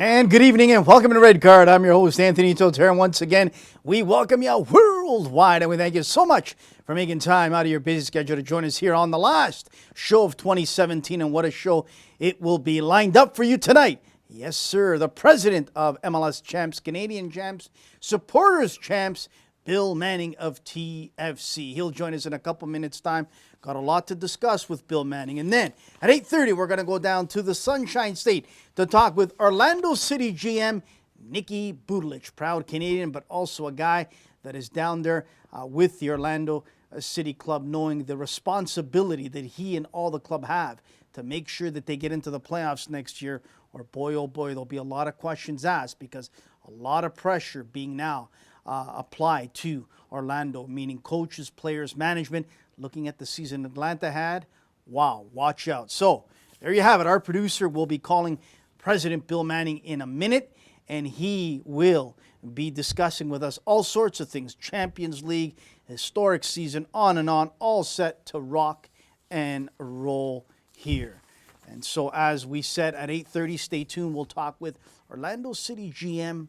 And good evening and welcome to Red Card. I'm your host, Anthony Totera. And once again, we welcome you worldwide. And we thank you so much for making time out of your busy schedule to join us here on the last show of 2017. And what a show it will be lined up for you tonight. Yes, sir. The president of MLS Champs, Canadian Champs, Supporters Champs, Bill Manning of TFC. He'll join us in a couple minutes' time. Got a lot to discuss with Bill Manning. And then at 8:30, we're going to go down to the Sunshine State to talk with Orlando City GM Nicky Budulich, proud Canadian, but also a guy that is down there with the Orlando City Club, knowing the responsibility that he and all the club have to make sure that they get into the playoffs next year. Or boy, oh boy, there'll be a lot of questions asked because a lot of pressure being now applied to Orlando, meaning coaches, players, management. Looking at the season Atlanta had, wow, watch out. So there you have it. Our producer will be calling President Bill Manning in a minute, and he will be discussing with us all sorts of things. Champions League, historic season, on and on, all set to rock and roll here. And so as we said at 8:30, stay tuned. We'll talk with Orlando City GM.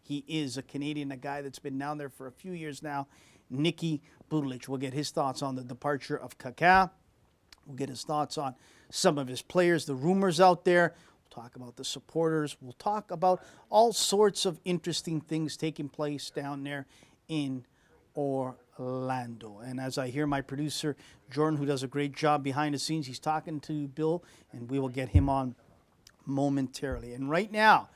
He is a Canadian, a guy that's been down there for a few years now, Nicky Budulich. We'll get his thoughts on the departure of Kaká. We'll get his thoughts on some of his players, the rumors out there. We'll talk about the supporters. We'll talk about all sorts of interesting things taking place down there in Orlando. And as I hear my producer, Jordan, who does a great job behind the scenes, he's talking to Bill, and we will get him on momentarily. And right now,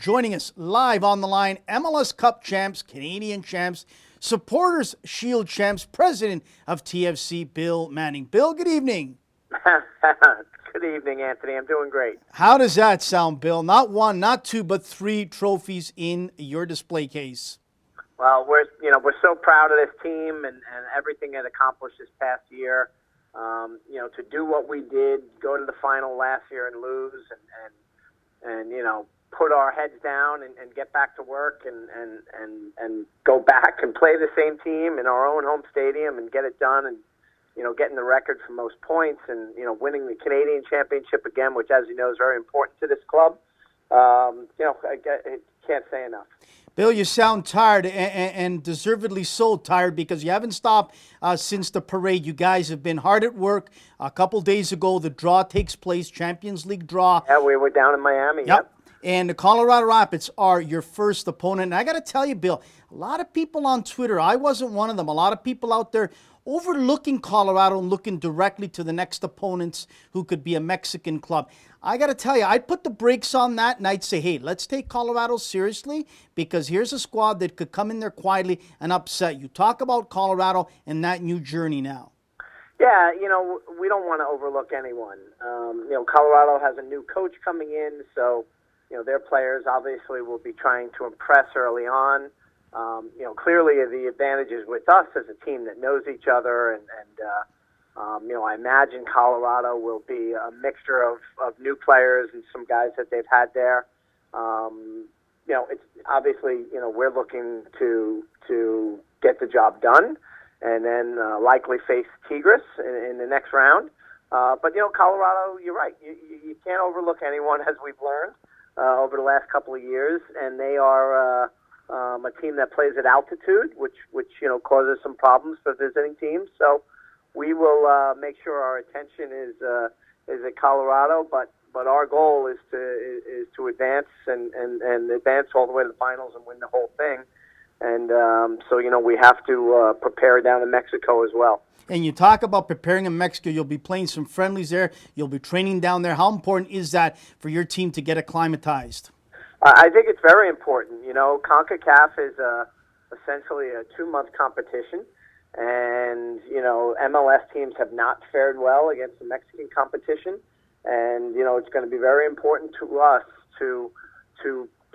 joining us live on the line, MLS Cup champs, Canadian champs, Supporters Shield champs, president of TFC, Bill Manning. Bill, good evening. Good evening, Anthony. I'm doing great. How does that sound, Bill? Not one, not two, but three trophies in your display case. Well, we're so proud of this team and everything it accomplished this past year. To do what we did, go to the final last year and lose, and put our heads down and get back to work and go back and play the same team in our own home stadium and get it done and, getting the record for most points and, winning the Canadian Championship again, which, as you know, is very important to this club. I can't say enough. Bill, you sound tired and deservedly so tired because you haven't stopped since the parade. You guys have been hard at work. A couple days ago, the draw takes place, Champions League draw. Yeah, we were down in Miami. Yep. And the Colorado Rapids are your first opponent. And I got to tell you, Bill, a lot of people on Twitter, I wasn't one of them, a lot of people out there overlooking Colorado and looking directly to the next opponents who could be a Mexican club. I got to tell you, I'd put the brakes on that and I'd say, hey, let's take Colorado seriously because here's a squad that could come in there quietly and upset you. Talk about Colorado and that new journey now. Yeah, we don't want to overlook anyone. Colorado has a new coach coming in, so their players obviously will be trying to impress early on. Clearly the advantage is with us as a team that knows each other, and I imagine Colorado will be a mixture of new players and some guys that they've had there. It's obviously, we're looking to get the job done and then likely face Tigres in the next round. But Colorado, you're right. You can't overlook anyone, as we've learned over the last couple of years, and they are a team that plays at altitude, which causes some problems for visiting teams. So we will make sure our attention is at Colorado, but our goal is to advance and advance all the way to the finals and win the whole thing. And so we have to prepare down in Mexico as well. And you talk about preparing in Mexico. You'll be playing some friendlies there. You'll be training down there. How important is that for your team to get acclimatized? I think it's very important. CONCACAF is essentially a 2-month competition, and MLS teams have not fared well against the Mexican competition, and it's going to be very important to us to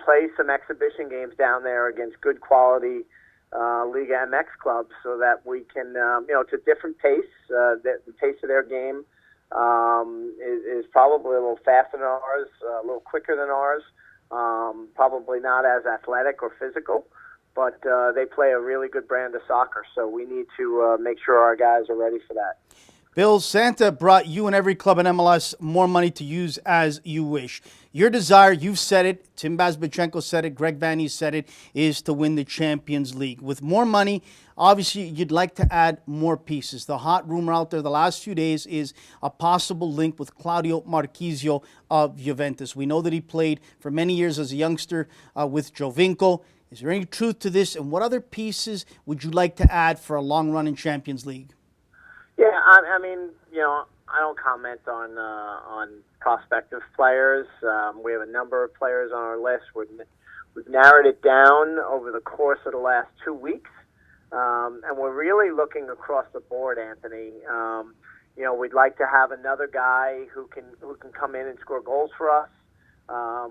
play some exhibition games down there against good quality Liga MX clubs, so that we can, it's a different pace. The pace of their game is probably a little faster than ours, a little quicker than ours. Probably not as athletic or physical, but they play a really good brand of soccer, so we need to make sure our guys are ready for that. Bill, Santa brought you and every club in MLS more money to use as you wish. Your desire, you've said it, Tim Bazbachenko said it, Greg Vanney said it, is to win the Champions League. With more money, obviously you'd like to add more pieces. The hot rumor out there the last few days is a possible link with Claudio Marchisio of Juventus. We know that he played for many years as a youngster with Jovinko. Is there any truth to this? And what other pieces would you like to add for a long run in Champions League? Yeah, I mean, I don't comment on prospective players. We have a number of players on our list. We've narrowed it down over the course of the last 2 weeks, and we're really looking across the board, Anthony. We'd like to have another guy who can come in and score goals for us.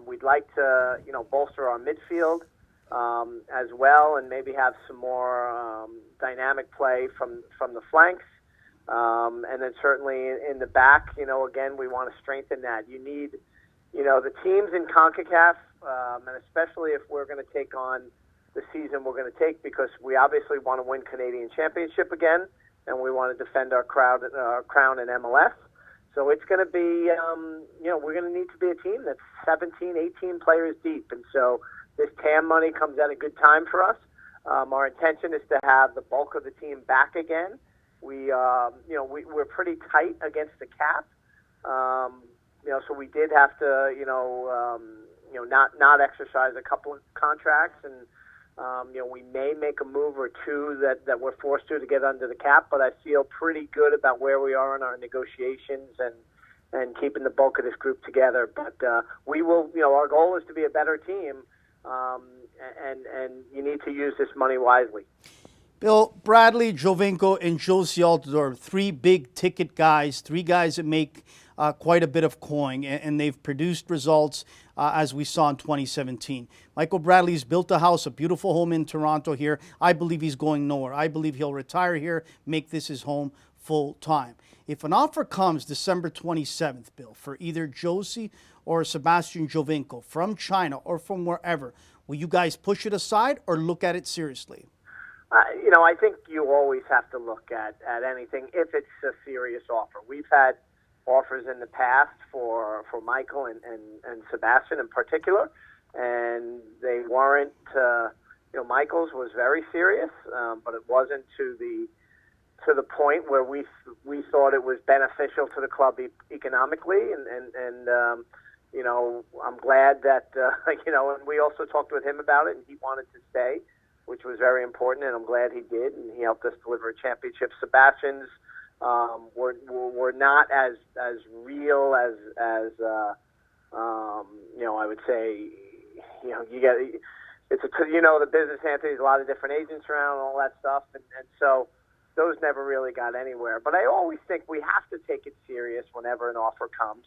We'd like to bolster our midfield as well, and maybe have some more dynamic play from the flanks. And then certainly in the back, again, we want to strengthen that. You need, the teams in CONCACAF, and especially if we're going to take on the season we're going to take, because we obviously want to win Canadian Championship again, and we want to defend our crown in MLS. So it's going to be, we're going to need to be a team that's 17, 18 players deep. And so this TAM money comes at a good time for us. Our intention is to have the bulk of the team back again. We're pretty tight against the cap, so we did have to, not exercise a couple of contracts, and we may make a move or two that we're forced to get under the cap. But I feel pretty good about where we are in our negotiations and keeping the bulk of this group together. But we will, our goal is to be a better team, and you need to use this money wisely. Bill, Bradley, Jovinko, and Josie Altidore, three big-ticket guys, three guys that make quite a bit of coin, and they've produced results as we saw in 2017. Michael Bradley's built a house, a beautiful home in Toronto here. I believe he's going nowhere. I believe he'll retire here, make this his home full-time. If an offer comes December 27th, Bill, for either Josie or Sebastian Jovinko from China or from wherever, will you guys push it aside or look at it seriously? I think you always have to look at anything if it's a serious offer. We've had offers in the past for Michael and Sebastian in particular, and they weren't. Michael's was very serious, but it wasn't to the point where we thought it was beneficial to the club economically, and I'm glad that and we also talked with him about it, and he wanted to stay, which was very important, and I'm glad he did, and he helped us deliver a championship. Sebastian's were not as real as I would say. You get the business, Anthony. There's a lot of different agents around and all that stuff, and so those never really got anywhere. But I always think we have to take it serious whenever an offer comes,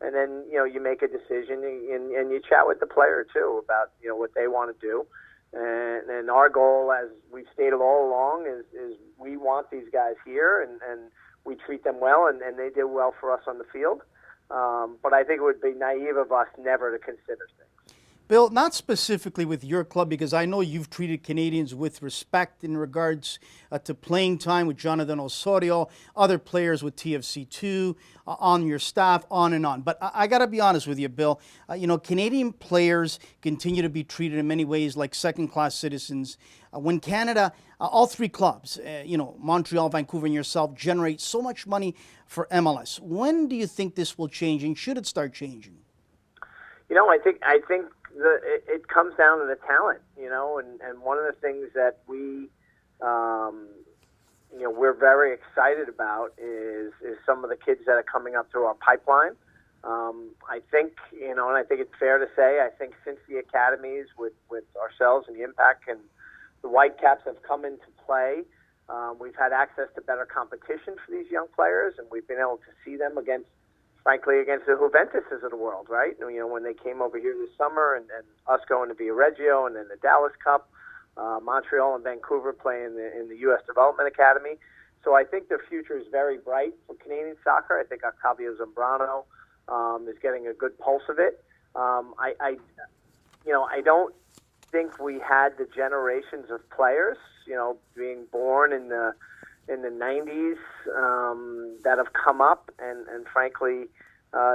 and then you make a decision and you chat with the player too about what they want to do. And our goal, as we've stated all along, is we want these guys here, and we treat them well, and they did well for us on the field. But I think it would be naive of us never to consider things. Bill, not specifically with your club, because I know you've treated Canadians with respect in regards to playing time with Jonathan Osorio, other players with TFC2, on your staff, on and on. But I got to be honest with you, Bill. Canadian players continue to be treated in many ways like second-class citizens. When Canada, all three clubs, Montreal, Vancouver, and yourself, generate so much money for MLS. When do you think this will change, and should it start changing? I think it comes down to the talent, and one of the things that we're very excited about is some of the kids that are coming up through our pipeline. I think, and I think it's fair to say, I think since the academies with ourselves and the Impact and the Whitecaps have come into play, we've had access to better competition for these young players, and we've been able to see them against the Juventuses of the world, right? When they came over here this summer, and us going to Via Reggio, and then the Dallas Cup, Montreal and Vancouver playing in the U.S. Development Academy. So I think their future is very bright for Canadian soccer. I think Octavio Zambrano is getting a good pulse of it. I don't think we had the generations of players, being born in the in the 90s that have come up and frankly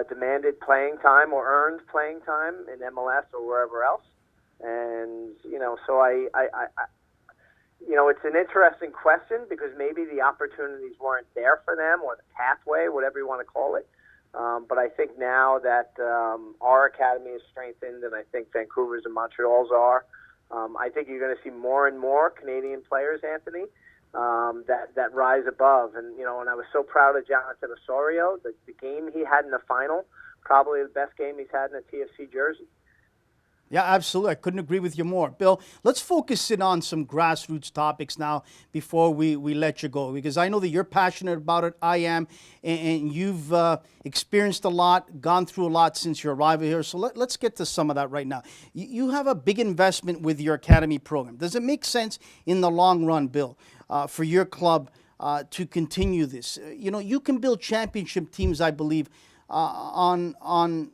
demanded playing time or earned playing time in MLS or wherever else. And, so it's an interesting question because maybe the opportunities weren't there for them or the pathway, whatever you want to call it. But I think now that our academy is strengthened, and I think Vancouver's and Montreal's are, I think you're going to see more and more Canadian players, Anthony, that rise above. And, and I was so proud of Jonathan Osorio. The game he had in the final, probably the best game he's had in a TFC jersey. Yeah, absolutely. I couldn't agree with you more. Bill, let's focus in on some grassroots topics now before we let you go, because I know that you're passionate about it. I am, and you've experienced a lot, gone through a lot since your arrival here. So let's get to some of that right now. You have a big investment with your academy program. Does it make sense in the long run, Bill, for your club to continue this? You can build championship teams, I believe, on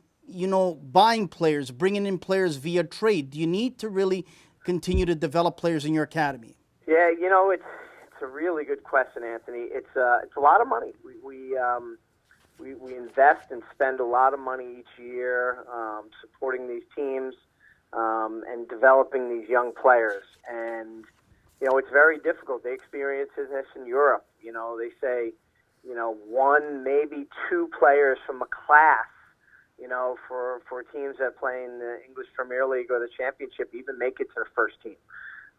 buying players, bringing in players via trade. Do you need to really continue to develop players in your academy? Yeah, it's a really good question, Anthony. It's a lot of money. We invest and spend a lot of money each year supporting these teams and developing these young players. And it's very difficult. They experience this in Europe. They say one, maybe two players from a class. For teams that play in the English Premier League or the Championship, even make it to the first team,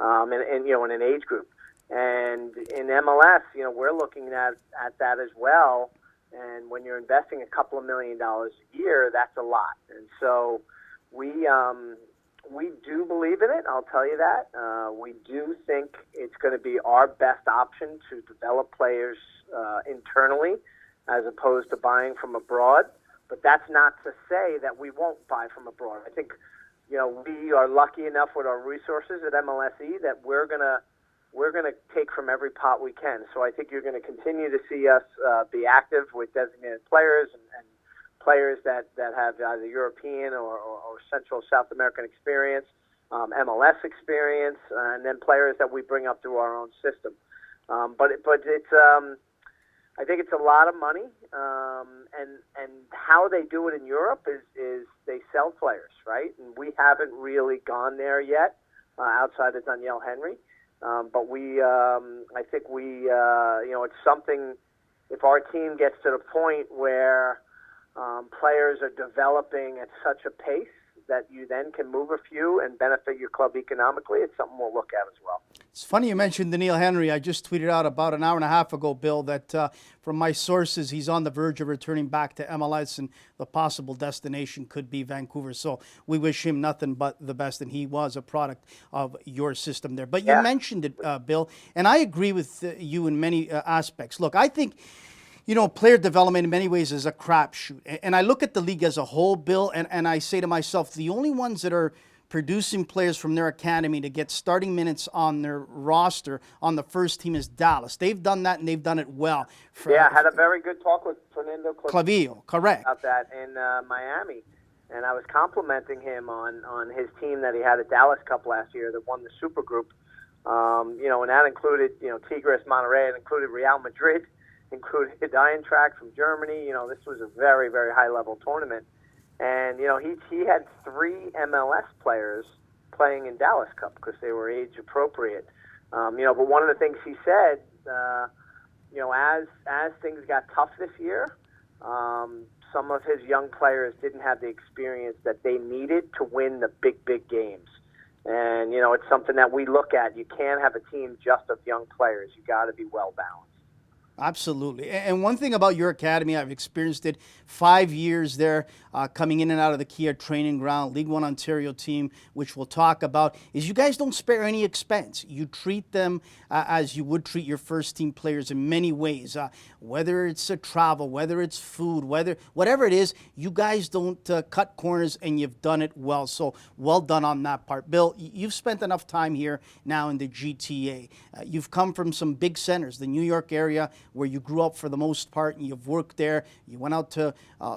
and in an age group. And in MLS, we're looking at that as well. And when you're investing a couple of $1 million a year, that's a lot. And so we do believe in it. I'll tell you that. We do think it's going to be our best option to develop players internally, as opposed to buying from abroad. But that's not to say that we won't buy from abroad. I think, we are lucky enough with our resources at MLSE that we're gonna take from every pot we can. So I think you're going to continue to see us be active with designated players and players that have either European or Central South American experience, MLS experience, and then players that we bring up through our own system. But it's I think it's a lot of money, and how they do it in Europe is they sell players, right? And we haven't really gone there yet, outside of Danielle Henry. But I think it's something. If our team gets to the point where players are developing at such a pace that you then can move a few and benefit your club economically, it's something we'll look at as well. It's funny you mentioned Daniil Henry. I just tweeted out about an hour and a half ago, Bill, that from my sources, he's on the verge of returning back to MLS, and the possible destination could be Vancouver. So we wish him nothing but the best, and he was a product of your system there. But you mentioned it, Bill, and I agree with you in many aspects. Look, I think player development in many ways is a crapshoot. And I look at the league as a whole, Bill, and I say to myself, the only ones that are producing players from their academy to get starting minutes on their roster on the first team is Dallas. They've done that, and they've done it well. I had a very good talk with Fernando Clavillo, correct, about that in Miami. And I was complimenting him on his team that he had at Dallas Cup last year that won the Super Group. And that included, Tigres Monterrey, it included Real Madrid, included Eintracht from Germany. This was a very, very high-level tournament. And, he had 3 MLS players playing in Dallas Cup because they were age-appropriate. But one of the things he said, as things got tough this year, some of his young players didn't have the experience that they needed to win the big, big games. And, it's something that we look at. You can't have a team just of young players. You got to be well-balanced. Absolutely. And one thing about your academy, I've experienced it 5 years there, coming in and out of the Kia training ground, League One Ontario team, which we'll talk about, is you guys don't spare any expense. You treat them as you would treat your first team players in many ways, whether it's travel, whether it's food, whatever it is, you guys don't cut corners, and you've done it well. So well done on that part. Bill, you've spent enough time here now in the GTA. You've come from some big centers, the New York area, where you grew up for the most part, and you've worked there. You went out to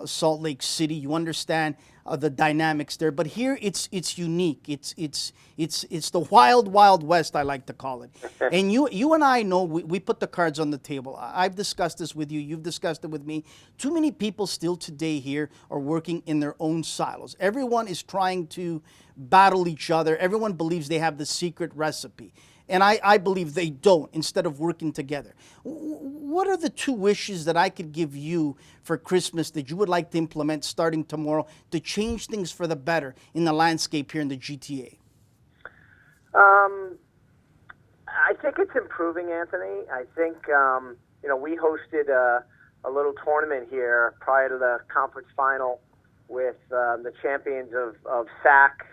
Salt Lake City. You understand the dynamics there. But here it's unique. It's the wild wild west, I like to call it. And you and I know we put the cards on the table. I've discussed this with you. You've discussed it with me. Too many people still today here are working in their own silos. Everyone is trying to battle each other. Everyone believes they have the secret recipe. And I believe they don't, instead of working together. What are the 2 wishes that I could give you for Christmas that you would like to implement starting tomorrow to change things for the better in the landscape here in the GTA? I think it's improving, Anthony. I think, we hosted a little tournament here prior to the conference final with the champions of SAC,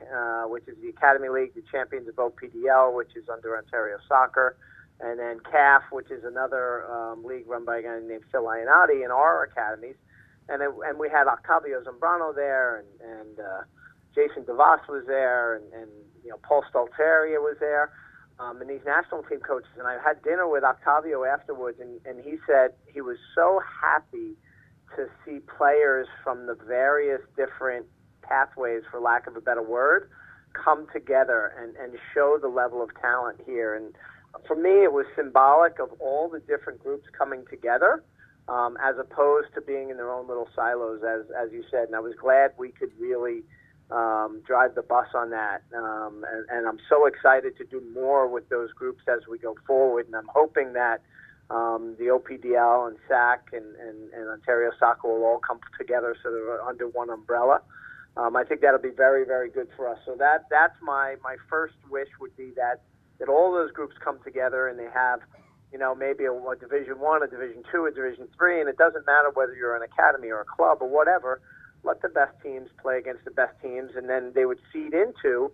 which is the Academy League, the champions of OPDL, which is under Ontario Soccer, and then CAF, which is another league run by a guy named Phil Ionati in our academies. And we had Octavio Zambrano there, and Jason DeVos was there, and Paul Totera was there, and these national team coaches. And I had dinner with Octavio afterwards, and he said he was so happy to see players from the various different pathways, for lack of a better word, come together and show the level of talent here. And for me, it was symbolic of all the different groups coming together, as opposed to being in their own little silos, as you said. And I was glad we could really drive the bus on that. And I'm so excited to do more with those groups as we go forward. And I'm hoping that the OPDL and SAC and Ontario Soccer will all come together so they're under one umbrella. I think that'll be very, very good for us. So that's my first wish would be that all those groups come together and they have, maybe a Division I, a Division II, a Division III, and it doesn't matter whether you're an academy or a club or whatever. Let the best teams play against the best teams, and then they would feed into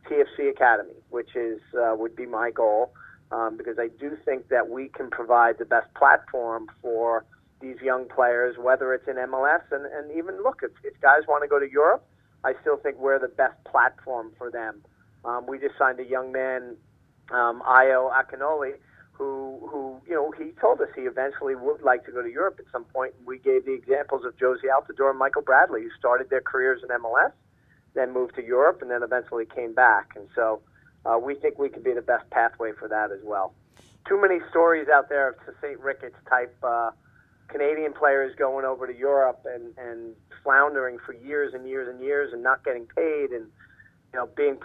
TFC Academy, which is would be my goal. Because I do think that we can provide the best platform for these young players, whether it's in MLS and even, look, if guys want to go to Europe, I still think we're the best platform for them. We just signed a young man, Io Akinole, who he told us he eventually would like to go to Europe at some point. We gave the examples of Josie Altidore and Michael Bradley, who started their careers in MLS, then moved to Europe, and then eventually came back. And so we think we could be the best pathway for that as well. Too many stories out there of St. Ricketts type Canadian players going over to Europe and floundering for years and years and years and not getting paid and being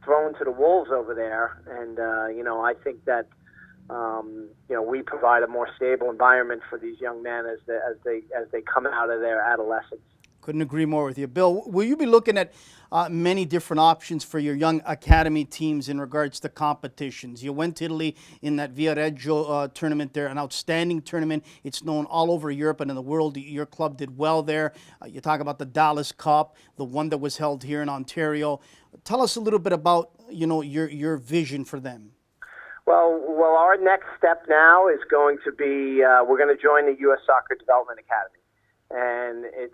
thrown to the wolves over there. And I think that we provide a more stable environment for these young men as they come out of their adolescence. Couldn't agree more with you. Bill, will you be looking at many different options for your young academy teams in regards to competitions? You went to Italy in that Viareggio tournament there, an outstanding tournament. It's known all over Europe and in the world. Your club did well there. You talk about the Dallas Cup, the one that was held here in Ontario. Tell us a little bit about your vision for them. Well, our next step now is going to be we're going to join the U.S. Soccer Development Academy. And it's,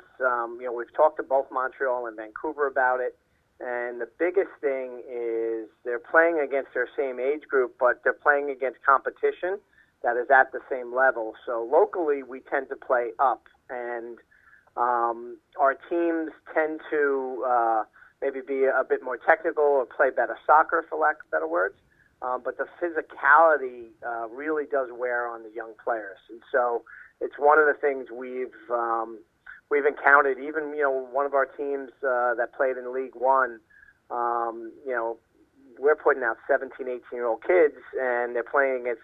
we've talked to both Montreal and Vancouver about it. And the biggest thing is they're playing against their same age group, but they're playing against competition that is at the same level. So locally, we tend to play up. And our teams tend to maybe be a bit more technical or play better soccer, for lack of better words. But the physicality really does wear on the young players. And so it's one of the things we've encountered. Even one of our teams that played in League One, we're putting out 17, 18-year-old kids, and they're playing against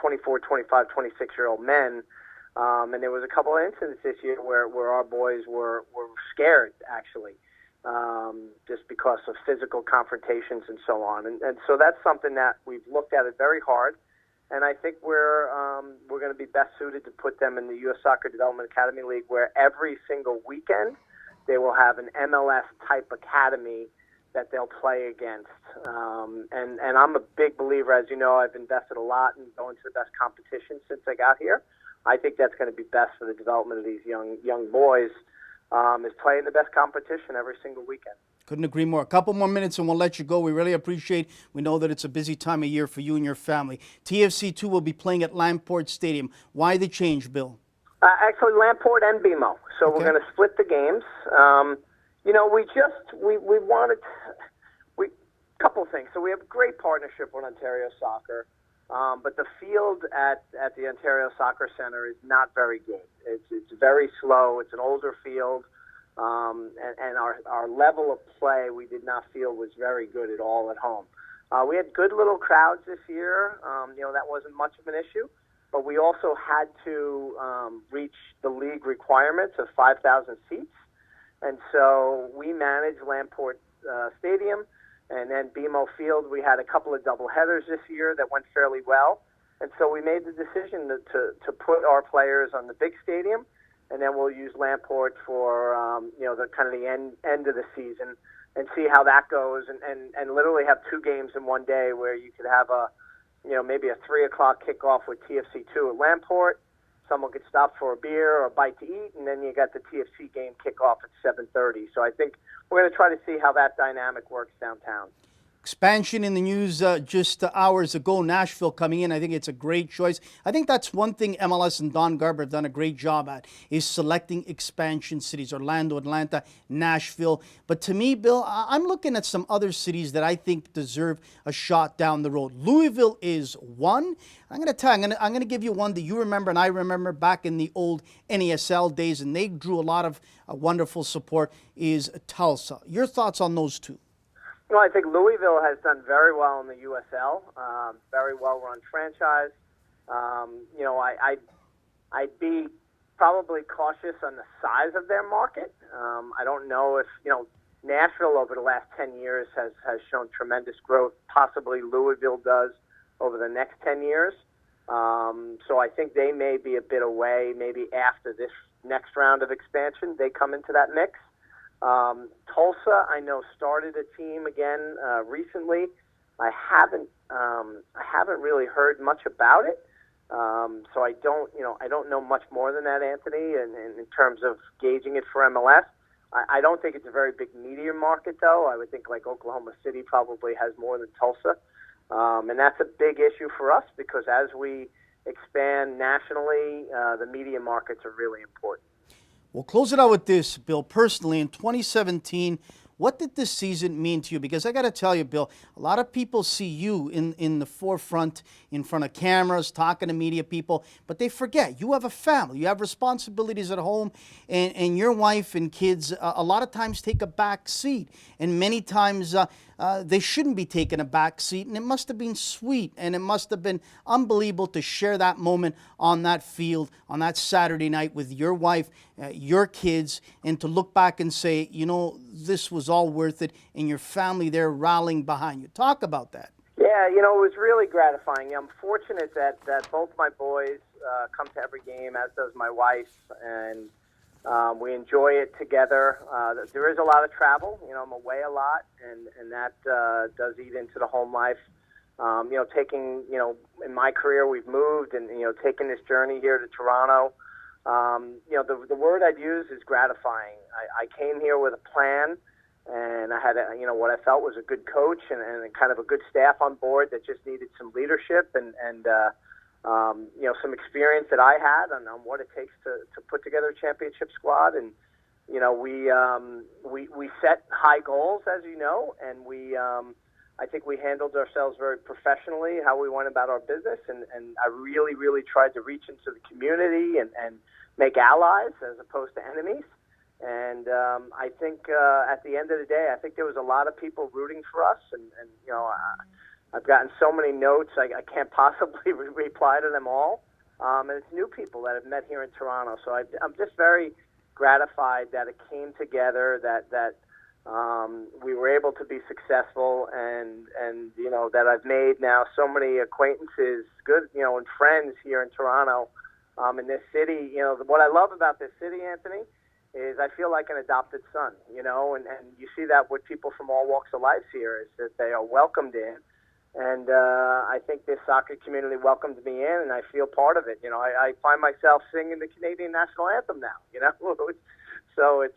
24, 25, 26-year-old men. And there was a couple of incidents this year where our boys were scared, actually, just because of physical confrontations and so on. And so that's something that we've looked at it very hard. And I think we're going to be best suited to put them in the U.S. Soccer Development Academy League, where every single weekend they will have an MLS-type academy that they'll play against. And I'm a big believer, as you know, I've invested a lot in going to the best competition since I got here. I think that's going to be best for the development of these young boys, is playing the best competition every single weekend. Couldn't agree more. A couple more minutes and we'll let you go. We really appreciate. We know that it's a busy time of year for you and your family. TFC2 will be playing at Lamport Stadium. Why the change, Bill? Actually, Lamport and BMO. So We're going to split the games. We wanted we couple things. So we have a great partnership with Ontario Soccer, but the field at the Ontario Soccer Center is not very good. It's very slow. It's an older field, and our level of play we did not feel was very good at all at home. We had good little crowds this year. That wasn't much of an issue, but we also had to reach the league requirements of 5,000 seats. And so we managed Lamport Stadium, and then BMO Field. We had a couple of double headers this year that went fairly well. And so we made the decision to put our players on the big stadium, and then we'll use Lamport for the kind of the end of the season and see how that goes, and literally have two games in one day where you could have maybe a 3:00 kickoff with TFC2 at Lamport. Someone could stop for a beer or a bite to eat, and then you got the TFC game kickoff at 7:30. So I think we're going to try to see how that dynamic works downtown. Expansion in the news just hours ago, Nashville coming in. I think it's a great choice. I think that's one thing MLS and Don Garber have done a great job at, is selecting expansion cities, Orlando, Atlanta, Nashville. But to me, Bill, I'm looking at some other cities that I think deserve a shot down the road. Louisville is one. I'm going to tell you, I'm going to give you one that you remember and I remember back in the old NASL days, and they drew a lot of wonderful support, is Tulsa. Your thoughts on those two? Well, I think Louisville has done very well in the USL, very well-run franchise. I'd be probably cautious on the size of their market. I don't know if, Nashville over the last 10 years has shown tremendous growth. Possibly Louisville does over the next 10 years. So I think they may be a bit away. Maybe after this next round of expansion, they come into that mix. Tulsa, I know, started a team again recently. I haven't really heard much about it, so I don't know much more than that, Anthony. And in terms of gauging it for MLS, I don't think it's a very big media market, though. I would think like Oklahoma City probably has more than Tulsa, and that's a big issue for us because as we expand nationally, the media markets are really important. We'll close it out with this, Bill. Personally, in 2017, what did this season mean to you? Because I got to tell you, Bill, a lot of people see you in the forefront, in front of cameras, talking to media people, but they forget you have a family, you have responsibilities at home, and your wife and kids a lot of times take a back seat, and many times they shouldn't be taking a back seat, and it must have been sweet, and it must have been unbelievable to share that moment on that field on that Saturday night with your wife, your kids, and to look back and say, this was all worth it, and your family there rallying behind you. Talk about that. Yeah, it was really gratifying. I'm fortunate that both my boys come to every game, as does my wife, and we enjoy it together. There is a lot of travel. I'm away a lot, and that does eat into the home life. Taking, in my career, we've moved and, taking this journey here to Toronto. The word I'd use is gratifying. I came here with a plan, and I had, what I felt was a good coach and kind of a good staff on board that just needed some leadership and some experience that I had on what it takes to put together a championship squad. And, we set high goals, as you know, and I think we handled ourselves very professionally, how we went about our business, and I really, really tried to reach into the community and make allies as opposed to enemies. And I think at the end of the day, I think there was a lot of people rooting for us, and I've gotten so many notes, I can't possibly reply to them all. And it's new people that I've met here in Toronto, so I'm just very gratified that it came together, that we were able to be successful, and that I've made now so many acquaintances, good, and friends here in Toronto, in this city. What I love about this city, Anthony, is I feel like an adopted son, and you see that with people from all walks of life here, is that they are welcomed in. And I think this soccer community welcomed me in, and I feel part of it. I find myself singing the Canadian national anthem now, So it's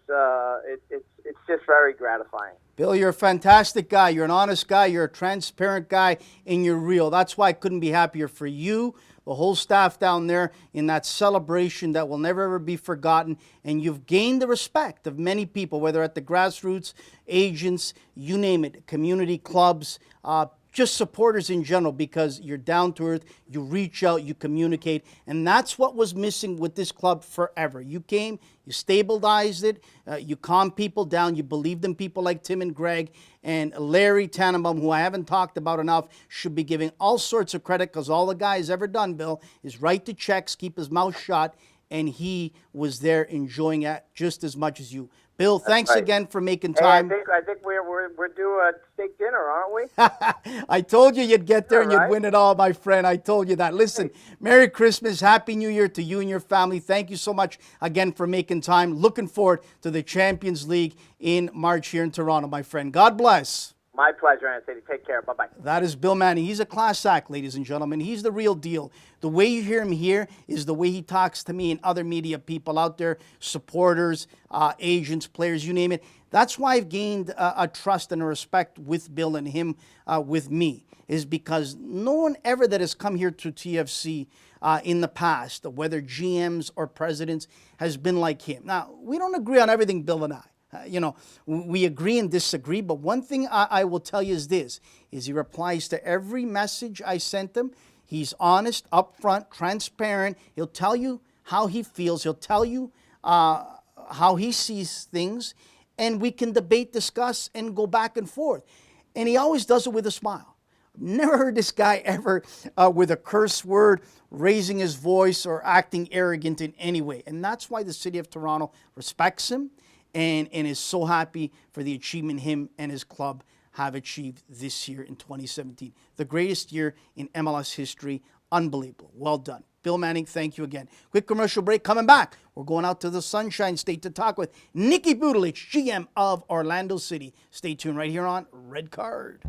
just very gratifying. Bill, you're a fantastic guy. You're an honest guy. You're a transparent guy, and you're real. That's why I couldn't be happier for you, the whole staff down there, in that celebration that will never ever be forgotten. And you've gained the respect of many people, whether at the grassroots, agents, you name it, community clubs, just supporters in general, because you're down to earth, you reach out, you communicate, and that's what was missing with this club forever. You came, you stabilized it, you calmed people down, you believed in people like Tim and Greg, and Larry Tannenbaum, who I haven't talked about enough, should be giving all sorts of credit, because all the guy has ever done, Bill, is write the checks, keep his mouth shut, and he was there enjoying it just as much as you. Bill, thanks again for making time. Hey, I think we're due a steak dinner, aren't we? I told you you'd get there and you'd win it all, my friend. I told you that. Listen, Merry Christmas, Happy New Year to you and your family. Thank you so much again for making time. Looking forward to the Champions League in March here in Toronto, my friend. God bless. My pleasure, Anthony. Take care. Bye-bye. That is Bill Manning. He's a class act, ladies and gentlemen. He's the real deal. The way you hear him here is the way he talks to me and other media people out there, supporters, agents, players, you name it. That's why I've gained a trust and a respect with Bill and him with me, is because no one ever that has come here to TFC in the past, whether GMs or presidents, has been like him. Now, we don't agree on everything, Bill and I. We agree and disagree, but one thing I will tell you is this, is he replies to every message I sent him. He's honest, upfront, transparent. He'll tell you how he feels. He'll tell you how he sees things, and we can debate, discuss, and go back and forth. And he always does it with a smile. Never heard this guy ever with a curse word, raising his voice, or acting arrogant in any way. And that's why the city of Toronto respects him and is so happy for the achievement him and his club have achieved this year in 2017. The greatest year in MLS history. Unbelievable. Well done. Bill Manning, thank you again. Quick commercial break. Coming back, we're going out to the Sunshine State to talk with Nicky Budelich, GM of Orlando City. Stay tuned right here on Red Card.